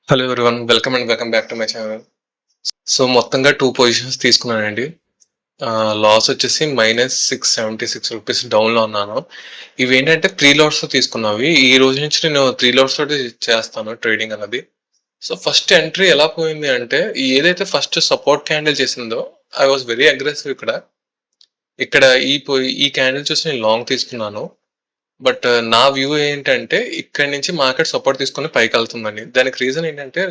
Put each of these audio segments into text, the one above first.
Hello everyone. Welcome back to my channel. So, మొత్తంగా 2 positions తీసుకున్నానండి. Loss వచ్చేసి -676 rupees డౌన్‌లో ఉన్నాను. ఇవేంటంటే 3 లాట్స్‌తో తీసుకున్నవి. ఈ రోజు నుంచి నేను 3 లాట్స్ తోటి చేస్తాను ట్రేడింగ్ అన్నది. సో, ఫస్ట్ ఎంట్రీ ఎలా పోయింది అంటే, ఏదైతే ఫస్ట్ సపోర్ట్ క్యాండిల్ చేసిందో ఐ వాస్ వెరీ అగ్రెసివ్ ఇక్కడ. ఇక్కడ ఈ క్యాండిల్ చూసి నేను లాంగ్ తీసుకున్నాను. బట్ నా వ్యూ ఏంటంటే, ఇక్కడి నుంచి మార్కెట్ సపోర్ట్ తీసుకొని పైకెళ్తుందండి. దానికి రీజన్ ఏంటంటే,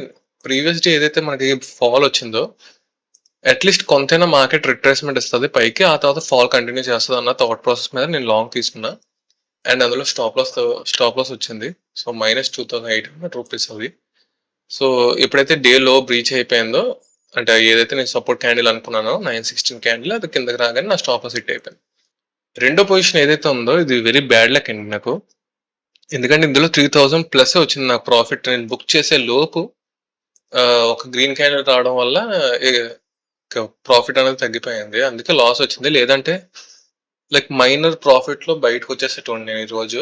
ప్రీవియస్ డే ఏదైతే మనకి ఫాల్ వచ్చిందో, అట్‌లీస్ట్ కొంతైనా మార్కెట్ రిట్రేస్‌మెంట్ ఇస్తది పైకి. ఆ తర్వాత ఫాల్ కంటిన్యూ చేస్తదన్న థాట్ ప్రాసెస్ మీద నేను లాంగ్ తీసుకున్నా. అండ్ అందులో స్టాప్ లాస్ వచ్చింది. సో, -2800 రూపీస్ అది. సో, ఎప్పుడైతే డే లో బ్రీచ్ అయిపోయిందో, అంటే ఏదైతే నేను సపోర్ట్ క్యాండిల్ అనుకున్నానో 916 క్యాండిల్ అది కిందకి రాగానే నా స్టాప్ లాస్ హిట్ అయిపోయింది. రెండో పొజిషన్ ఏదైతే ఉందో ఇది వెరీ బ్యాడ్ లక్ అండి నాకు. ఎందుకంటే ఇందులో 3000 ప్లస్ వచ్చింది నాకు ప్రాఫిట్. నేను బుక్ చేసే లోపు ఒక గ్రీన్ క్యాండిల్ రావడం వల్ల ఎ ప్రాఫిట్ అనేది తగ్గిపోయింది. అందుకే లాస్ వచ్చింది. లేదంటే లైక్ మైనర్ ప్రాఫిట్‌లో బయటకొచ్చేసేటోడిని నేను ఈరోజు.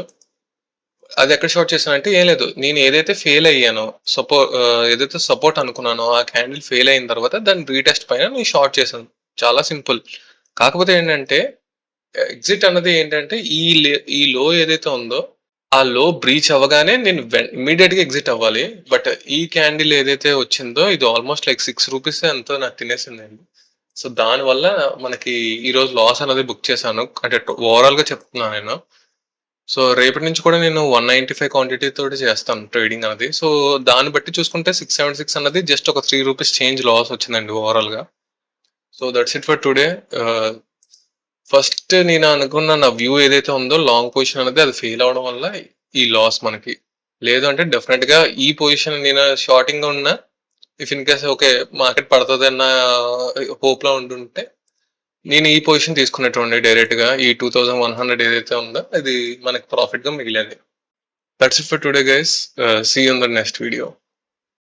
అది ఎక్కడ షార్ట్ చేశానంటే ఏం లేదు. నేను ఏదైతే ఫెయిల్ అయ్యానో ఏదైతే సపోర్ట్ అనుకున్నానో ఆ క్యాండిల్ ఫెయిల్ అయిన తర్వాత దాని రీటెస్ట్ పైన నేను షార్ట్ చేశాను. చాలా సింపుల్. కాకపోతే ఏంటంటే ఎగ్జిట్ అన్నది ఏంటంటే ఈ లో ఏదైతే ఉందో ఆ లో బ్రీచ్ అవ్వగానే నేను ఇమ్మీడియట్‌గా ఎగ్జిట్ అవ్వాలి. బట్ ఈ క్యాండిల్ ఏదైతే వచ్చిందో ఇది ఆల్‌మోస్ట్ లైక్ 6 రూపీసే ఎంతో నాకు తినేసిందండి. సో, దానివల్ల మనకి ఈరోజు లాస్ అనేది బుక్ చేశాను. అంటే ఓవరాల్‌గా చెప్తున్నాను నేను. సో, రేపటి నుంచి కూడా నేను 195 క్వాంటిటీ తోటి చేస్తాను ట్రేడింగ్ అనేది. సో, దాన్ని బట్టి చూసుకుంటే 676 అన్నది జస్ట్ ఒక 3 రూపీస్ చేంజ్ లాస్ వచ్చిందండి ఓవరాల్‌గా. So, that's it for today. First నేను అనుకున్న నా వ్యూ ఏదైతే ఉందో లాంగ్ పొజిషన్ అనేది అది ఫెయిల్ అవ్వడం వల్ల ఈ లాస్ మనకి. లేదు అంటే డెఫినెట్‌గా ఈ పొజిషన్ నేను షార్టింగ్‌గా ఉన్నా if in case okay market పడతదన్న హోప్‌లో ఉండుంటే నేను ఈ పొజిషన్ తీసుకునేటోడిని డైరెక్ట్‌గా. ఈ 2100 ఏదైతే ఉందో అది మనకి ప్రాఫిట్‌గా మిగిలేది. That's it for today guys. See you in the next video.